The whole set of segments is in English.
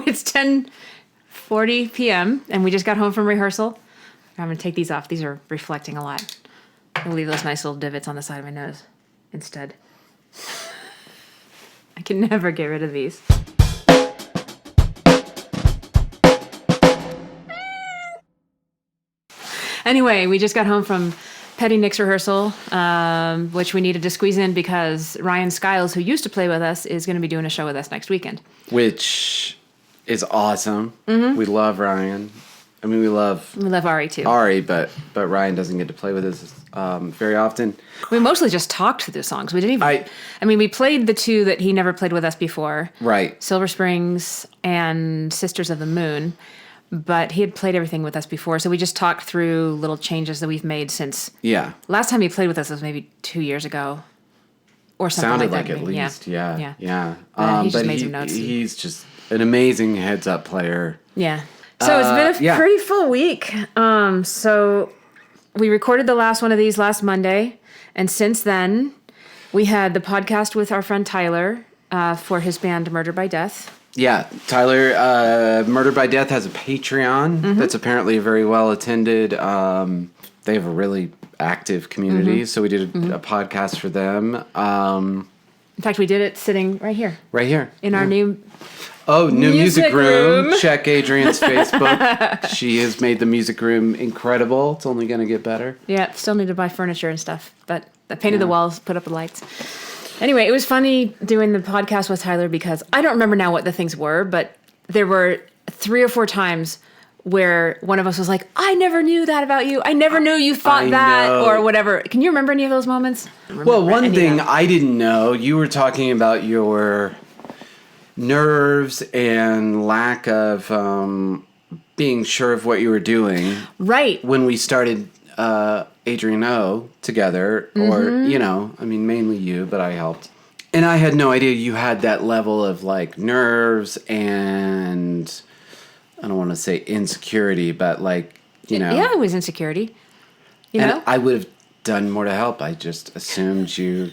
it's 10:40 p.m. and we just got home from rehearsal. I'm going to take these off. These are reflecting a lot. I'll leave those nice little divots on the side of my nose instead. I can never get rid of these. Anyway, we just got home from Petty Nick's rehearsal, which we needed to squeeze in because Ryan Skiles, who used to play with us, is going to be doing a show with us next weekend. Which is awesome. Mm-hmm. We love Ryan. I mean, we love Ari too. But Ryan doesn't get to play with us very often. We mostly just talked through those songs. We didn't even. We played the two that he never played with us before. Right. Silver Springs and Sisters of the Moon. But he had played everything with us before, so we just talked through little changes that we've made since. Yeah. Last time he played with us was maybe 2 years ago, or something Sounded like that. At least, yeah. He just made some notes. He's just an amazing heads-up player. Yeah. So it's been a pretty full week. So we recorded the last one of these last Monday, and since then, we had the podcast with our friend Tyler for his band Murder by Death. Yeah, Tyler, Murder by Death has a Patreon that's apparently very well attended. They have a really active community, so we did a podcast for them. In fact, we did it sitting right here. Right here. In our new music room. Check Adrienne's Facebook. She has made the music room incredible. It's only going to get better. Yeah, still need to buy furniture and stuff, but I painted the walls, put up the lights. Anyway, it was funny doing the podcast with Tyler because I don't remember now what the things were, but there were 3 or 4 times where one of us was like, I never knew that about you. I never knew you thought that or whatever. Can you remember any of those moments? Well, one thing I didn't know, you were talking about your nerves and lack of being sure of what you were doing. Right. When we started Adrienne O together, or, mainly you, but I helped. And I had no idea you had that level of, like, nerves and, I don't want to say insecurity, but, like, Yeah, it was insecurity. You know? I would have done more to help. I just assumed you...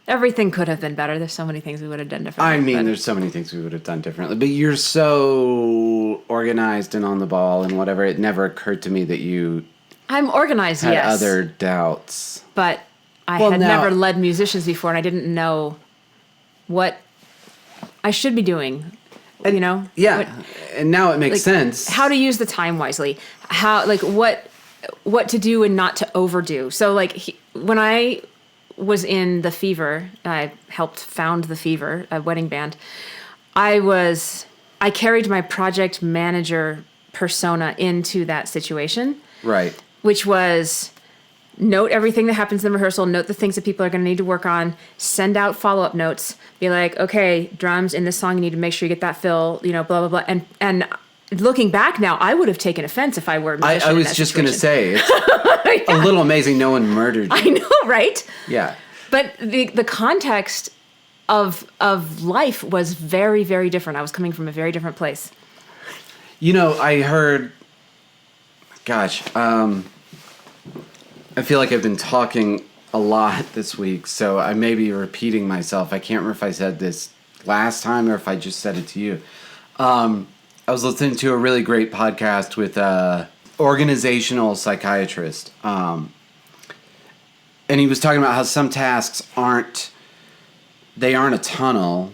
Everything could have been better. There's so many things we would have done differently. There's so many things we would have done differently. But you're so organized and on the ball and whatever. It never occurred to me that you... I'm organized, had yes. other doubts. But I had never led musicians before, and I didn't know what I should be doing, Yeah, and now it makes sense. How to use the time wisely. How, what to do and not to overdo. So, when I... was in The Fever. I helped found The Fever, a wedding band. I carried my project manager persona into that situation. Right. Which was note everything that happens in the rehearsal, note the things that people are going to need to work on, send out follow-up notes, be like, okay, drums in this song, you need to make sure you get that fill, blah, blah, blah. And looking back now, I would have taken offense if I were a musician. I was just going to say, it's a little amazing no one murdered you. I know, right? Yeah. But the context of life was very, very different. I was coming from a very different place. I heard, I feel like I've been talking a lot this week, so I may be repeating myself. I can't remember if I said this last time or if I just said it to you. I was listening to a really great podcast with a organizational psychiatrist. And he was talking about how some tasks aren't a tunnel.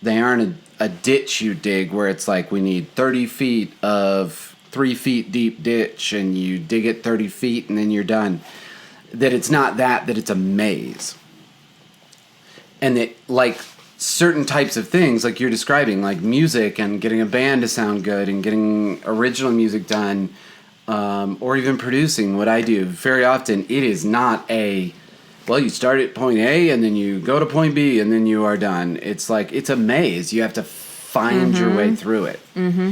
They aren't a ditch you dig where it's like we need 30 feet of 3 feet deep ditch and you dig it 30 feet and then you're done. That it's not that it's a maze. And that, like, certain types of things, like you're describing, like music and getting a band to sound good and getting original music done, or even producing what I do, very often it is not you start at point A and then you go to point B and then you are done. It's like, it's a maze. You have to find your way through it. Mm-hmm.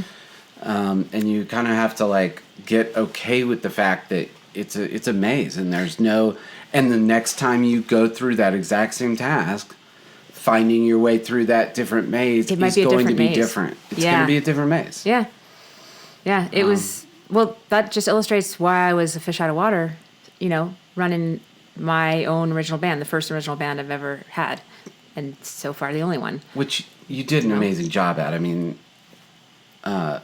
And you kind of have to, like, get okay with the fact that it's a maze and and the next time you go through that exact same task, finding your way through that different maze is going to be different. It's going to be a different maze. Yeah. Yeah. It was, that just illustrates why I was a fish out of water, running my own original band, the first original band I've ever had. and so far the only one. Which you did an amazing job at. I mean, well,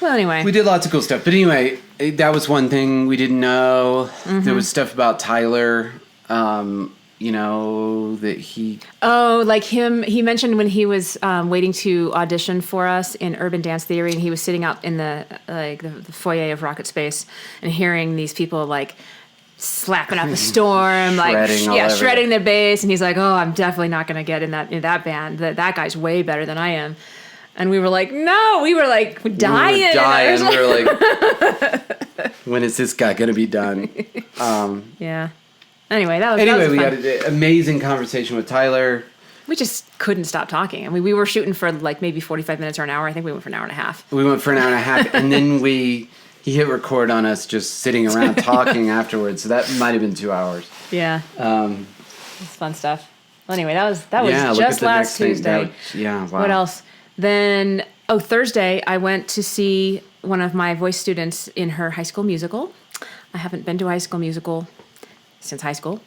anyway, we did lots of cool stuff. But anyway, that was one thing we didn't know. There was stuff about Tyler, that he... Oh, like him, he mentioned when he was waiting to audition for us in Urban Dance Theory, and he was sitting out in the foyer of Rocket Space and hearing these people like slapping up a storm, shredding their bass, and he's like, "Oh, I'm definitely not going to get in that band. That guy's way better than I am." And we were like, "No," we were like dying. We were like, "When is this guy going to be done?" Yeah. Anyway, that was we fun. had an amazing conversation with Tyler. We just couldn't stop talking. I mean, we were shooting for like maybe 45 minutes or an hour. I think we went for an hour and a half. We went for an hour and a half, and then he hit record on us just sitting around talking afterwards. So that might have been 2 hours. Yeah. It's fun stuff. Well, anyway, that was look just at the last next Tuesday. thing. Wow. What else? Then, Thursday, I went to see one of my voice students in her high school musical. I haven't been to a high school musical since high school.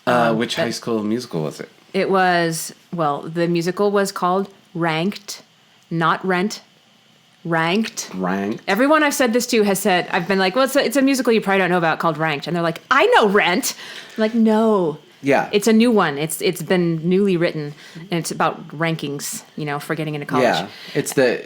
Which high school musical was it? It was, the musical was called Ranked, not Rent. Ranked. Everyone I've said this to has said, I've been like, well, it's a musical you probably don't know about called Ranked. And they're like, I know Rent. I'm like, no. Yeah. It's a new one. It's been newly written, and it's about rankings, for getting into college. Yeah.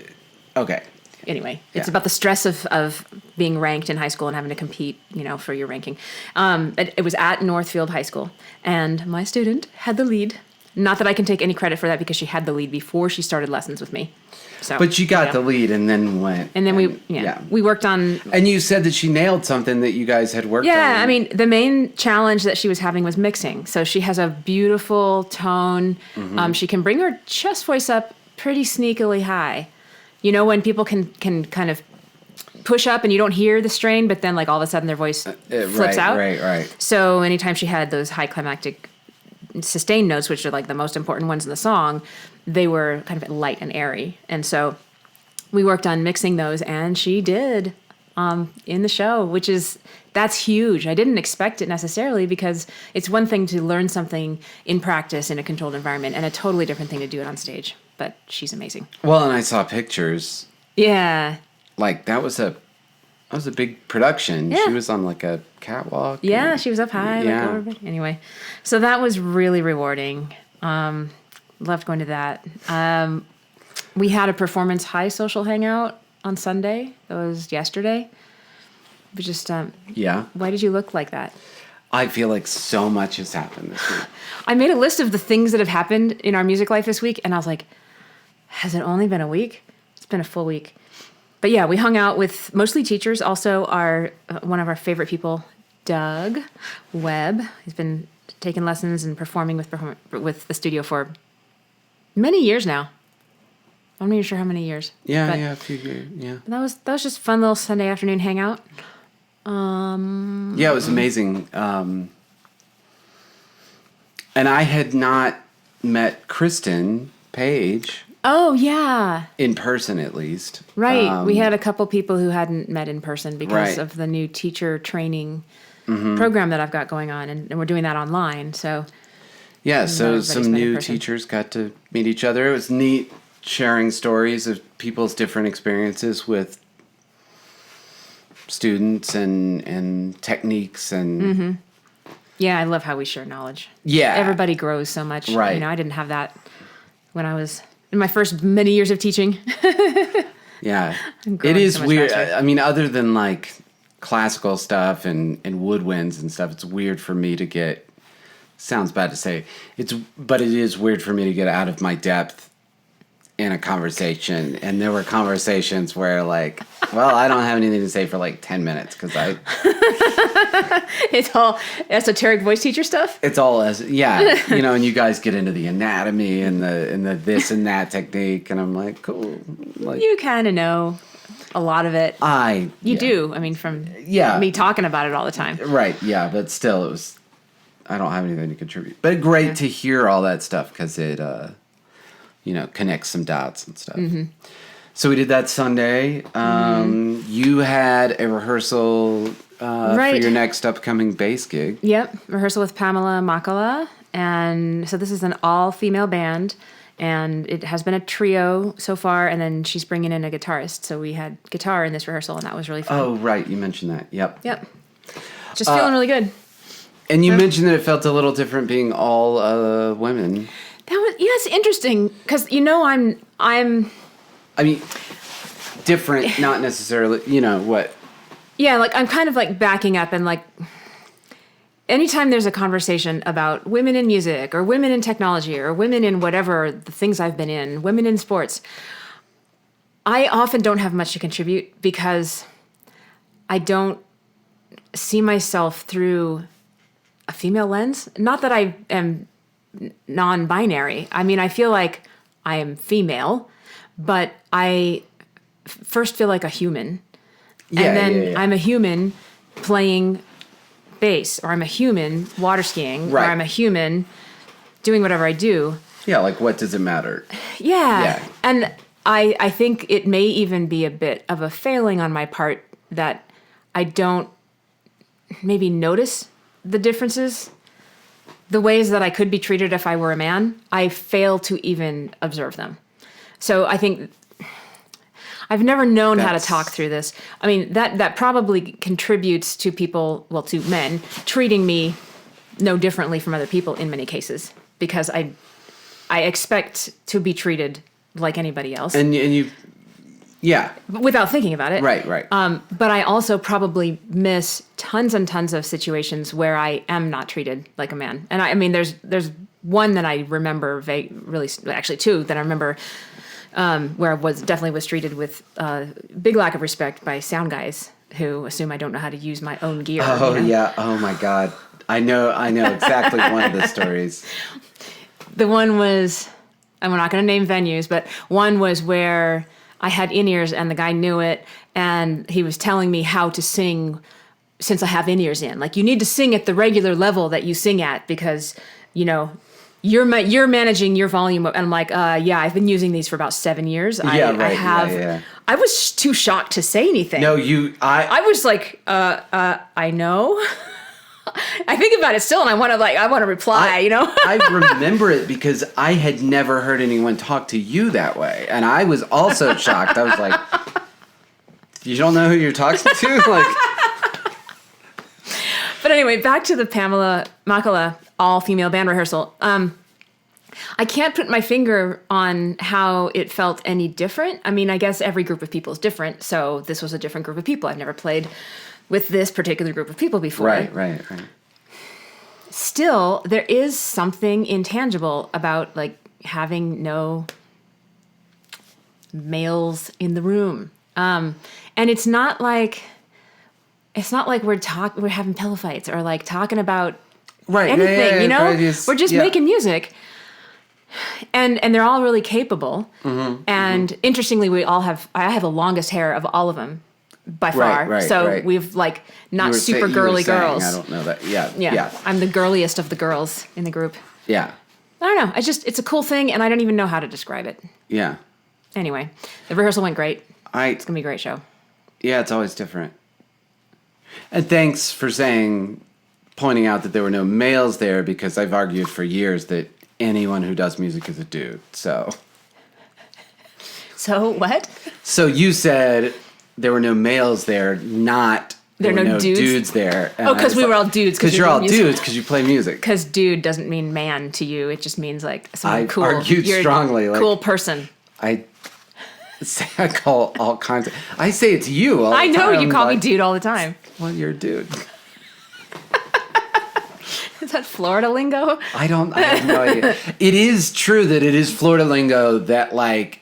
Okay. Anyway, it's about the stress of being ranked in high school and having to compete, for your ranking. It was at Northfield High School, and my student had the lead. Not that I can take any credit for that because she had the lead before she started lessons with me. So, but you got the lead and then went. And then we worked on... And you said that she nailed something that you guys had worked on. Yeah, I mean, the main challenge that she was having was mixing. So she has a beautiful tone. Mm-hmm. She can bring her chest voice up pretty sneakily high. When people can kind of push up and you don't hear the strain, but then like all of a sudden their voice flips out. Right. So anytime she had those high climactic sustained notes, which are like the most important ones in the song, they were kind of light and airy. And so we worked on mixing those, and she did in the show, that's huge. I didn't expect it necessarily because it's one thing to learn something in practice in a controlled environment and a totally different thing to do it on stage. But she's amazing. Well, and I saw pictures. Yeah. Like that was a big production. Yeah. She was on like a catwalk. Yeah, she was up high. Yeah. Like everybody. Anyway, so that was really rewarding. Loved going to that. We had a Performance High social hangout on Sunday. That was yesterday. It was just yeah. Why did you look like that? I feel like so much has happened this week. I made a list of the things that have happened in our music life this week, and I was like, has it only been a week? It's been a full week. But yeah, we hung out with mostly teachers. Also, one of our favorite people, Doug Webb. He's been taking lessons and performing with the studio for many years now. I'm not even sure how many years. Yeah, a few years. Yeah. That was just a fun little Sunday afternoon hangout. Yeah, it was amazing. And I had not met Kristen Page. Oh, yeah. In person, at least. Right. We had a couple people who hadn't met in person because of the new teacher training program that I've got going on, and we're doing that online. So, yeah, so some new teachers got to meet each other. It was neat sharing stories of people's different experiences with students and techniques and... Yeah, I love how we share knowledge. Yeah. Everybody grows so much. Right. I didn't have that when I was in my first many years of teaching. Yeah. It is so weird. Faster. I mean, other than like classical stuff and woodwinds and stuff, it's weird for me to get, sounds bad to say, but it is weird for me to get out of my depth in a conversation. And there were conversations where like, well, I don't have anything to say for like 10 minutes because it's all esoteric voice teacher stuff? It's all, and you guys get into the anatomy and the this and that technique, and I'm like, cool. Like, you kind of know a lot of it. You do. I mean, from me talking about it all the time. Right, yeah, but still, I don't have anything to contribute. But great to hear all that stuff because it, connects some dots and stuff. Mm-hmm. So we did that Sunday. You had a rehearsal for your next upcoming bass gig. Yep, rehearsal with Pamela Makala And so this is an all-female band, and it has been a trio so far, and then she's bringing in a guitarist. So we had guitar in this rehearsal, and that was really fun. Oh, right. You mentioned that. Yep. Just feeling really good. And you mentioned that it felt a little different being all women. It's interesting because I'm. I mean, different, not necessarily. What? Yeah, like I'm kind of like backing up and like. Anytime there's a conversation about women in music or women in technology or women in whatever the things I've been in, women in sports, I often don't have much to contribute because I don't see myself through a female lens. Not that I am non-binary. I mean, I feel like I am female, but I first feel like a human. And then I'm a human playing bass, or I'm a human water skiing, or I'm a human doing whatever I do. Yeah, like what does it matter? Yeah. And I think it may even be a bit of a failing on my part that I don't maybe notice the differences, the ways that I could be treated if I were a man. I fail to even observe them. So I think I've never known how to talk through this. I mean, that probably contributes to people, well, to men, treating me no differently from other people in many cases, because I expect to be treated like anybody else. And you, yeah. Without thinking about it. Right. But I also probably miss tons and tons of situations where I am not treated like a man. And I mean, there's one that I remember actually two that I remember where I definitely was treated with big lack of respect by sound guys who assume I don't know how to use my own gear. Oh, yeah. Oh, my God. I know exactly one of the stories. The one was, and we're not going to name venues, but one was where I had in-ears and the guy knew it, and he was telling me how to sing since I have in-ears in. Like, you need to sing at the regular level that you sing at because, you're managing your volume. And I'm like, yeah, I've been using these for about 7 years. I have. Yeah. I was too shocked to say anything. No, I was like, I know. I think about it still, and I want to reply. I remember it because I had never heard anyone talk to you that way, and I was also shocked. I was like, "You don't know who you're talking to?" Like, but anyway, back to the Pamela Makala all-female band rehearsal. I can't put my finger on how it felt any different. I mean, I guess every group of people is different, so this was a different group of people. I've never played with this particular group of people before. Right. Still, there is something intangible about like having no males in the room. And it's not like we're having pillow fights or like talking about anything, we're just making music. And they're all really capable. Mm-hmm, and interestingly, I have the longest hair of all of them. By far. Right. We've like not super girly girls. I don't know that. Yeah. I'm the girliest of the girls in the group. Yeah. I don't know. It's a cool thing, and I don't even know how to describe it. Yeah. Anyway, the rehearsal went great. It's going to be a great show. Yeah, it's always different. And thanks for pointing out that there were no males there, because I've argued for years that anyone who does music is a dude. So what? So you said there were no males there, there were no dudes there. Because we were all dudes. Because you're all dudes, because you play music. Because dude doesn't mean man to you. It just means like someone cool. I argued strongly. Like, cool person. I call all kinds of... I say it to you all the time. I know, you call me dude all the time. Well, you're a dude. Is that Florida lingo? I have no idea. It is true that it is Florida lingo that like...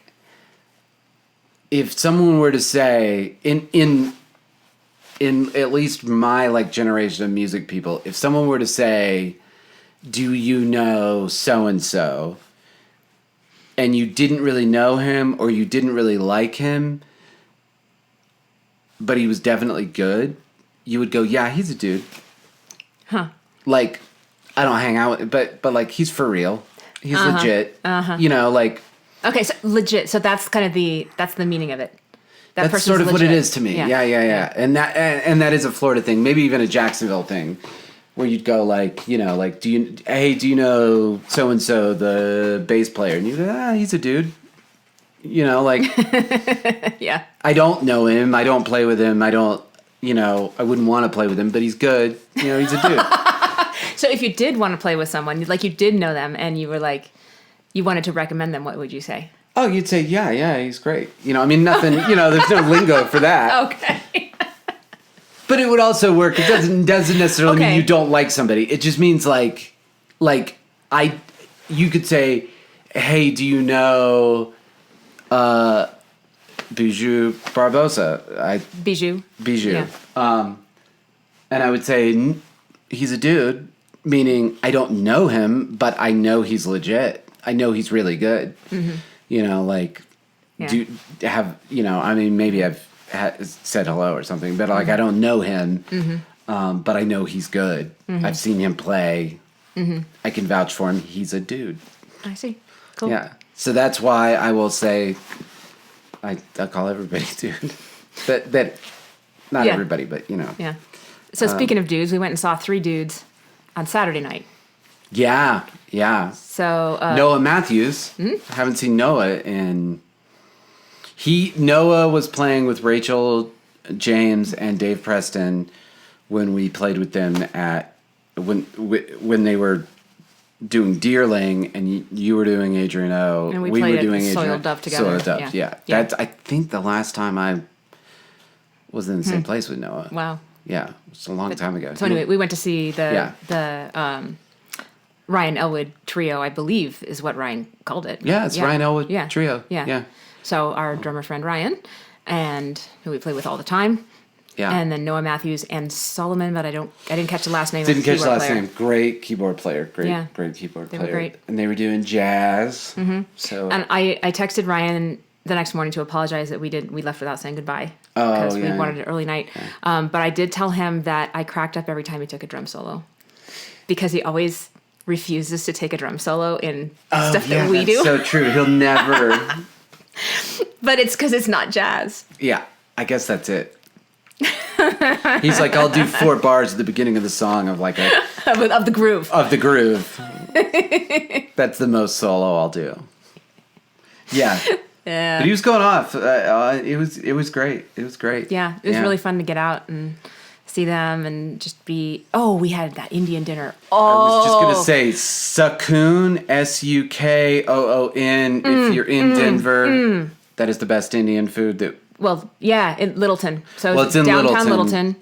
If someone were to say, in at least my like generation of music people, if someone were to say, "Do you know so and so?" and you didn't really know him or you didn't really like him, but he was definitely good, you would go, "Yeah, he's a dude." Huh? Like, I don't hang out with, but like he's for real. He's legit. Like. Okay, so legit. So that's kind of the meaning of it. That's sort of legit. What it is to me. Yeah. And that is a Florida thing, maybe even a Jacksonville thing. where you'd go like, like, do you know so-and-so, the bass player? And you go, he's a dude. Like, Yeah. I don't know him. I don't play with him. I don't, I wouldn't want to play with him, but he's good. He's a dude. So if you did want to play with someone, like you did know them and you were like, you wanted to recommend them, what would you say? Oh, you'd say, yeah, he's great. Nothing, there's no lingo for that. Okay. But it would also work. It doesn't necessarily mean you don't like somebody. It just means like you could say, hey, do you know Bijou Barbosa? Bijou. Yeah. And I would say, he's a dude, meaning I don't know him, but I know he's legit. I know he's really good. Mm-hmm. Do have, maybe I've said hello or something, but like, I don't know him, but I know he's good. Mm-hmm. I've seen him play. Mm-hmm. I can vouch for him. He's a dude. I see. Cool. Yeah. So that's why I will say, I call everybody dude. But not everybody, but Yeah. So speaking of dudes, we went and saw 3 dudes on Saturday night. Yeah. So Noah Matthews. Mm-hmm. I haven't seen Noah in. Noah was playing with Rachel James and Dave Preston when we played with them when they were doing Deerling and you were doing Adrienne O. And we were played doing Soiled Dove together. Soiled Dove, yeah. That's I think the last time I was in the same place with Noah. Wow. Yeah, it was a long time ago. So anyway, we went to see the Ryan Elwood trio, I believe, is what Ryan called it. Yeah, it's Ryan Elwood trio. Yeah. So our drummer friend Ryan, and who we play with all the time. Yeah. And then Noah Matthews and Solomon, but I didn't catch the last name. Didn't catch the last name. Great keyboard player. Great keyboard player. They were great. And they were doing jazz. Mm-hmm. So. And I texted Ryan the next morning to apologize that we left without saying goodbye because we wanted an early night. Yeah. But I did tell him that I cracked up every time he took a drum solo because he always refuses to take a drum solo in stuff that we do. So true. He'll never. But it's because it's not jazz. Yeah, I guess that's it. He's like, I'll do 4 bars at the beginning of the song of like of the groove. Of the groove. That's the most solo I'll do. Yeah. Yeah. But he was going off. It was great. It was great. Yeah, it was really fun to get out and see them and just be. Oh, we had that Indian dinner. Oh, I was just gonna say Sukoon, Sukoon. If you're in Denver, that is the best Indian food that. Well, yeah, in Littleton. So it's in downtown Littleton.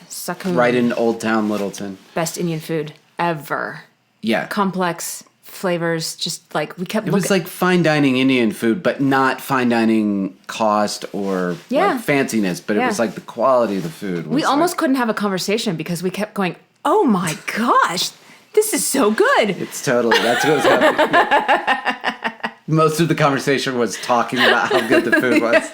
Sukoon. Right in Old Town Littleton. Best Indian food ever. Yeah. Complex flavors, just like we kept. It was like fine dining Indian food, but not fine dining cost or like fanciness. But it was like the quality of the food. We almost couldn't have a conversation because we kept going, "Oh my gosh, this is so good!" It's totally that's what was happening. Most of the conversation was talking about how good the food was.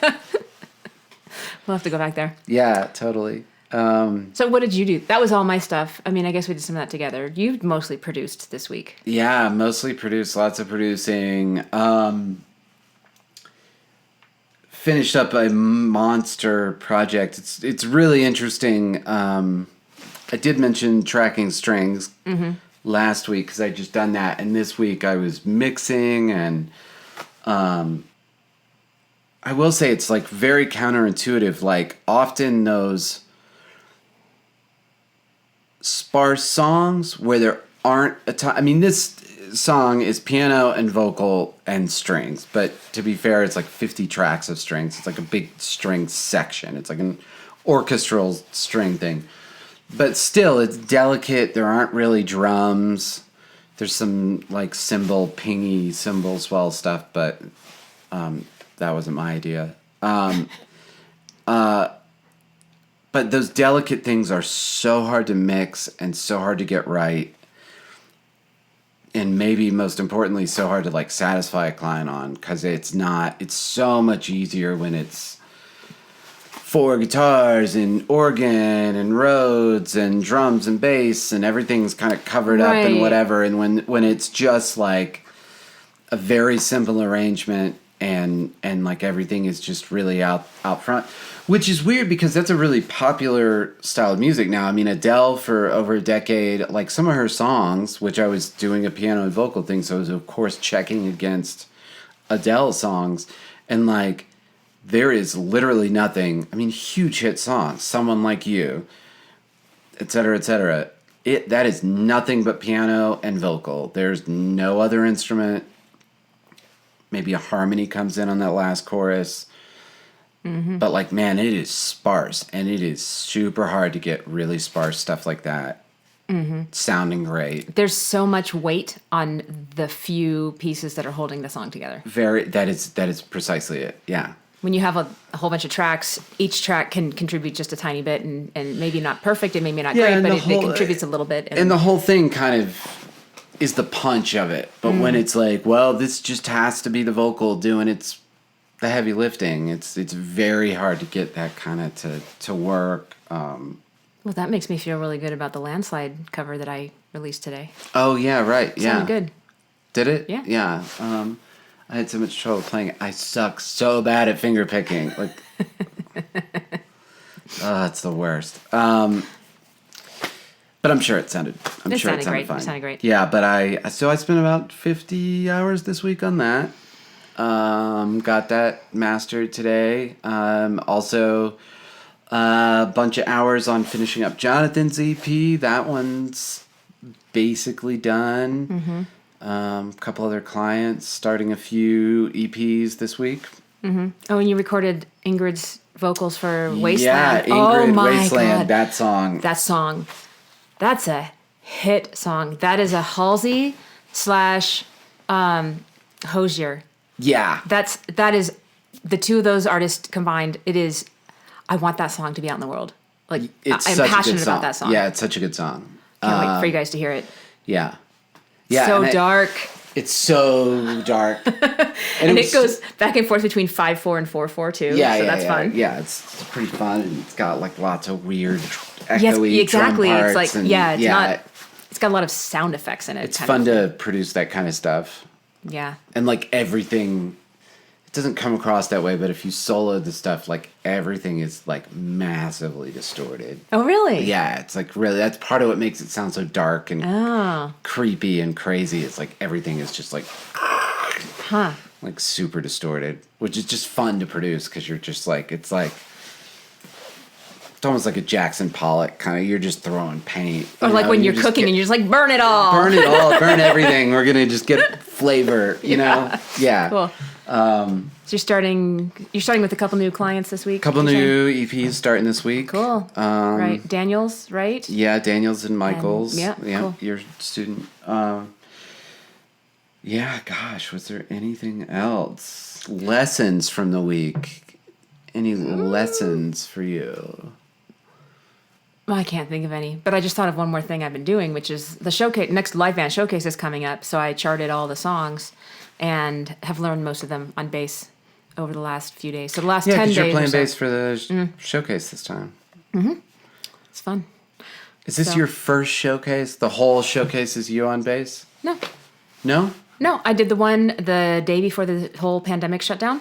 We'll have to go back there. Yeah, totally. So what did you do? That was all my stuff. I mean, I guess we did some of that together. You mostly produced this week. Yeah, mostly produced. Lots of producing. Finished up a monster project. It's really interesting. I did mention tracking strings last week because I just done that, and this week I was mixing and. I will say it's like very counterintuitive. Like often those sparse songs where there aren't a ton. I mean, this song is piano and vocal and strings, but to be fair, it's like 50 tracks of strings. It's like a big string section. It's like an orchestral string thing, but still it's delicate. There aren't really drums. There's some like pingy cymbal swell stuff, but, that wasn't my idea. But those delicate things are so hard to mix and so hard to get right. And maybe most importantly, so hard to like satisfy a client on because it's so much easier when it's 4 guitars and organ and Rhodes and drums and bass and everything's kind of covered up and whatever. And when it's just like a very simple arrangement and like everything is just really out front, which is weird because that's a really popular style of music now. I mean, Adele for over a decade, like some of her songs, which I was doing a piano and vocal thing, so I was of course checking against Adele songs, and like there is literally nothing. I mean, huge hit songs, Someone Like You, etc., etc. That is nothing but piano and vocal. There's no other instrument. Maybe a harmony comes in on that last chorus. Mm-hmm. But like, man, it is sparse, and it is super hard to get really sparse stuff like that sounding great. There's so much weight on the few pieces that are holding the song together. That is precisely it. Yeah. When you have a whole bunch of tracks, each track can contribute just a tiny bit, and maybe not perfect, and maybe not great, but it contributes a little bit. And the whole thing kind of is the punch of it. But when it's like, well, this just has to be the vocal doing the heavy lifting, it's very hard to get that kind of to work. Well, that makes me feel really good about the Landslide cover that I released today. Oh, yeah, right. Yeah. Sounded good. Did it? Yeah. Yeah. I had so much trouble playing it. I suck so bad at finger picking. Like, it's the worst. But I'm sure it sounded. It sounded great. fine. It sounded great. Yeah, but I spent about 50 hours this week on that. Got that mastered today. Also, a bunch of hours on finishing up Jonathan's EP. That one's basically done. Mm-hmm. A couple other clients, starting a few EPs this week. Mm-hmm. Oh, and you recorded Ingrid's vocals for Wasteland. Yeah, Ingrid, Wasteland, God. That song. That's a hit song. That is a Halsey / Hosier. Yeah. That is the two of those artists combined. It is, I want that song to be out in the world. Like, I'm passionate about that song. Yeah, it's such a good song. Can't wait for you guys to hear it. Yeah. Yeah, so dark. It's so dark. and it goes back and forth between 5/4 and 4/4 too. Yeah, so that's fun. Yeah, it's pretty fun, and it's got like lots of weird echoey exactly. drum It's parts like it's got a lot of sound effects in it. It's fun to produce that kind of stuff. Yeah. And like everything, it doesn't come across that way, but if you solo the stuff, like everything is like massively distorted. Oh, really? Yeah, it's like really, that's part of what makes it sound so dark and creepy and crazy. It's like everything is just like, like super distorted, which is just fun to produce because you're just like, it's almost like a Jackson Pollock kind of, you're just throwing paint. Or like when you're cooking and you're just like, burn it all. Burn it all, burn everything. We're going to just get flavor, you know? Yeah. Cool. So you're starting with a couple new clients this week? Couple new EPs starting this week. Cool. Right. Daniels, right? Yeah, Daniels and Michaels. Cool. Your student. Yeah, gosh, was there anything else? Lessons from the week. Any lessons for you? Well, I can't think of any, but I just thought of one more thing I've been doing, which is the showcase. Next live band showcase is coming up, so I charted all the songs and have learned most of them on bass over the last few days. So the last 10 days. Yeah, because you're playing bass for the showcase this time. Mm-hmm. It's fun. Is this your first showcase? The whole showcase is you on bass? No. No? No, I did the one the day before the whole pandemic shut down.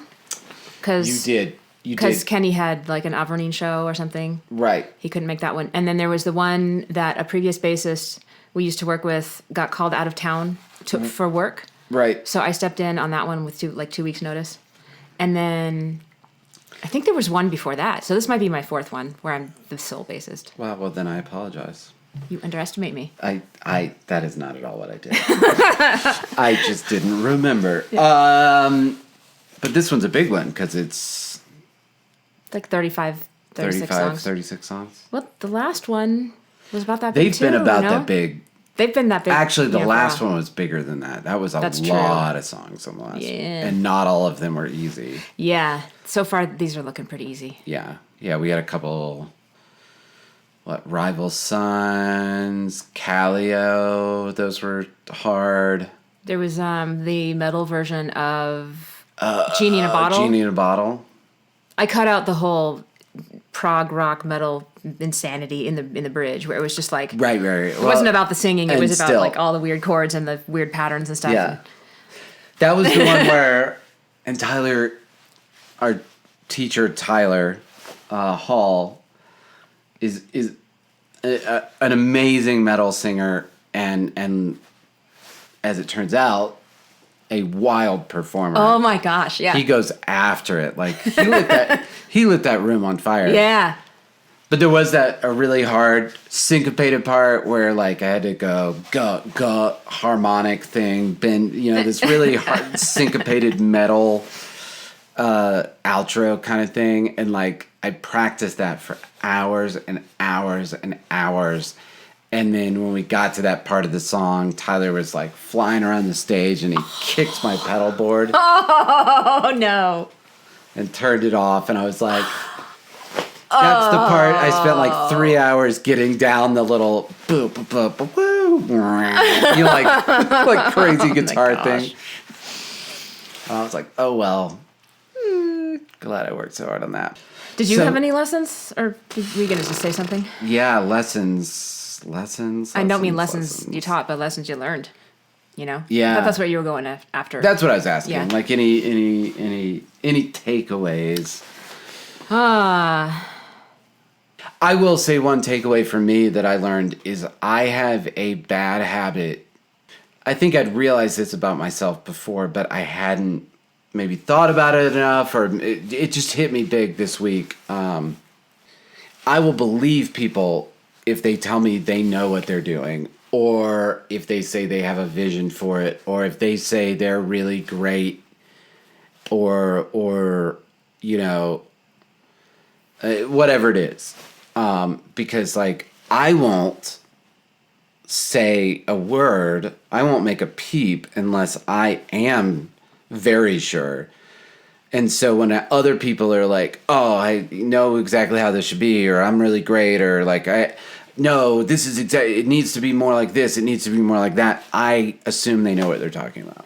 You did. Because Kenny had like an Avernine show or something. Right. He couldn't make that one. And then there was the one that a previous bassist we used to work with got called out of town for work. Right. So I stepped in on that one with 2 weeks notice. And then I think there was one before that. So this might be my fourth one where I'm the sole bassist. Wow, well then I apologize. You underestimate me. That is not at all what I did. I just didn't remember. Yeah. But this one's a big one because it's like 36 songs. 36 songs. Well, the last one was about that big They've been about that big. They've been that big. Actually, the last one was bigger than that. That was a lot of songs on the last one. And not all of them were easy. Yeah. So far, these are looking pretty easy. Yeah. Yeah, we had a couple, Rival Sons, Calio. Those were hard. There was the metal version of Genie in a Bottle. Genie in a Bottle. I cut out the whole prog rock metal insanity in the bridge where it was just like right. It wasn't about the singing, it was about like all the weird chords and the weird patterns and stuff. Yeah. That was the one where And Tyler, our teacher Tyler Hall, is an amazing metal singer, and as it turns out, a wild performer. Oh my gosh, yeah. He goes after it. Like he lit that room on fire. Yeah. But there was a really hard syncopated part where like I had to go harmonic thing, bend, this really hard syncopated metal outro kind of thing, and like I practiced that for hours and hours and hours. And then when we got to that part of the song, Tyler was like flying around the stage and he kicked my pedal board. Oh no. And turned it off, and I was like, that's the part I spent like 3 hours getting down the little boop, boop, boop, boop, woo, like crazy guitar thing. I was like, oh well. Glad I worked so hard on that. Did you have any lessons, or were you going to just say something? Yeah, lessons. I don't mean lessons you taught, but lessons you learned. Yeah. I thought that's what you were going after. That's what I was asking. Yeah. Like any takeaways. I will say one takeaway for me that I learned is I have a bad habit. I think I'd realized this about myself before, but I hadn't maybe thought about it enough, or it just hit me big this week. I will believe people if they tell me they know what they're doing, or if they say they have a vision for it, or if they say they're really great, or whatever it is. Because like I won't say a word, I won't make a peep unless I am very sure. And so when other people are like, oh, I know exactly how this should be, or I'm really great, or like, this is exactly, it needs to be more like this, it needs to be more like that, I assume they know what they're talking about.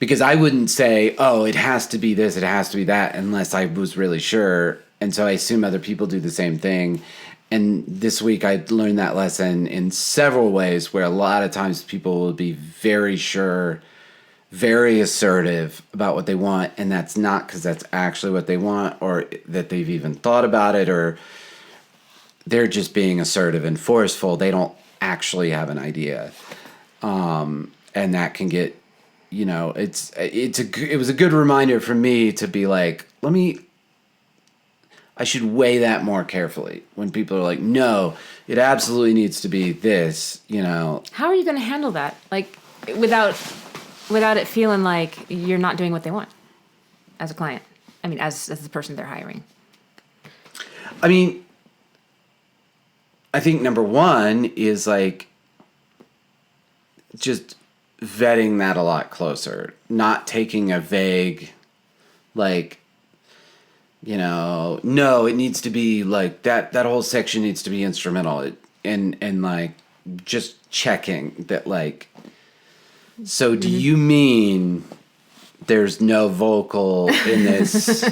Because I wouldn't say, oh, it has to be this, it has to be that, unless I was really sure. And so I assume other people do the same thing. And this week I learned that lesson in several ways, where a lot of times people will be very sure, very assertive about what they want, and that's not because that's actually what they want, or that they've even thought about it, or they're just being assertive and forceful. They don't actually have an idea. And that can get, it was a good reminder for me to be like, I should weigh that more carefully when people are like, no, it absolutely needs to be this, How are you going to handle that? Like, without it feeling like you're not doing what they want as a client? I mean, as the person they're hiring. I mean, I think number one is like just vetting that a lot closer, not taking a vague, like, no, it needs to be like that whole section needs to be instrumental, and like just checking that, like, so do you mean there's no vocal in this?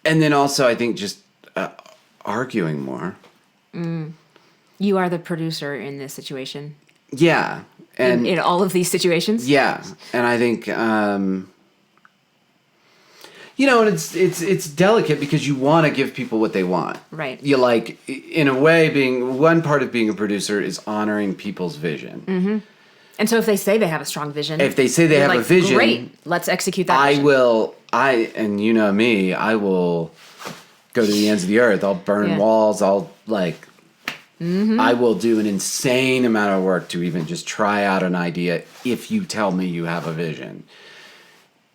And then also I think just arguing more. You are the producer in this situation. Yeah. And in all of these situations. Yeah. And I think, and it's delicate because you want to give people what they want. Right. You like, in a way, one part of being a producer is honoring people's vision. Mm-hmm. And so if they say they have a strong vision. If they say they have a vision. Great, let's execute that vision. And you know me, I will go to the ends of the earth. I'll burn walls. I'll I will do an insane amount of work to even just try out an idea if you tell me you have a vision.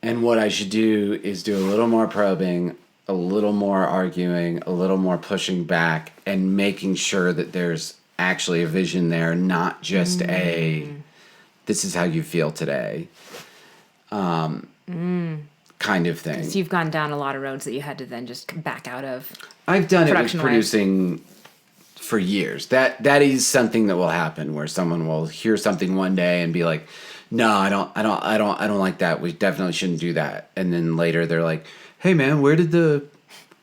And what I should do is do a little more probing, a little more arguing, a little more pushing back, and making sure that there's actually a vision there, not just this is how you feel today kind of thing. So you've gone down a lot of roads that you had to then just back out of. I've done it with producing for years. That is something that will happen, where someone will hear something one day and be like, no, I don't like that. We definitely shouldn't do that. And then later they're like, hey man, where did the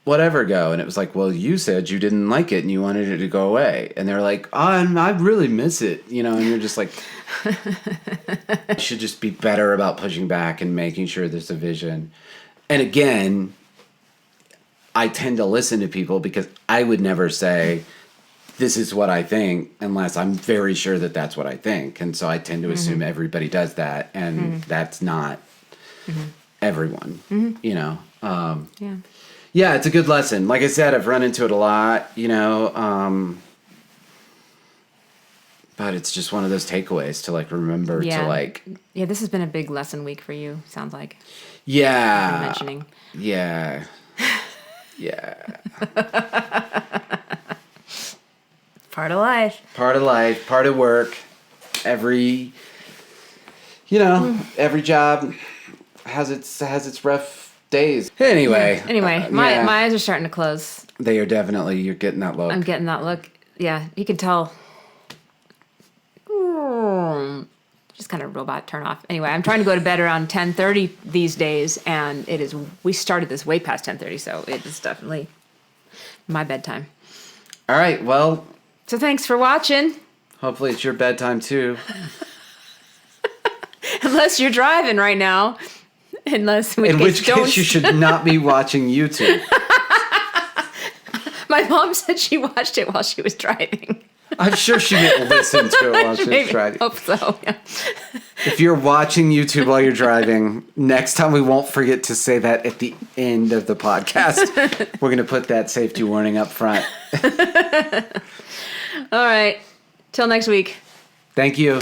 whatever go? And it was like, well, you said you didn't like it and you wanted it to go away. And they're like, I really miss it, you know, and you're just like, I should just be better about pushing back and making sure there's a vision. And again, I tend to listen to people because I would never say, this is what I think, unless I'm very sure that that's what I think. And so I tend to assume everybody does that. And that's not everyone, you know. Yeah, it's a good lesson. Like I said, I've run into it a lot, you know. But it's just one of those takeaways to like remember to like. Yeah, this has been a big lesson week for you. Sounds like. Yeah. You're mentioning. Yeah. Yeah. Part of life. Part of life. Part of work. Every job has its rough days. Anyway. My eyes are starting to close. They are definitely. You're getting that look. I'm getting that look. Yeah, you can tell. Just kind of robot turn off. Anyway, I'm trying to go to bed around 10:30 these days, and we started this way past 10:30, so it is definitely my bedtime. All right, well. So thanks for watching. Hopefully it's your bedtime too. Unless you're driving right now. In which case you should not be watching YouTube. My mom said she watched it while she was driving. I'm sure she didn't listen to it while she was driving. Hope so, yeah. If you're watching YouTube while you're driving, next time we won't forget to say that at the end of the podcast. We're going to put that safety warning up front. All right. Till next week. Thank you.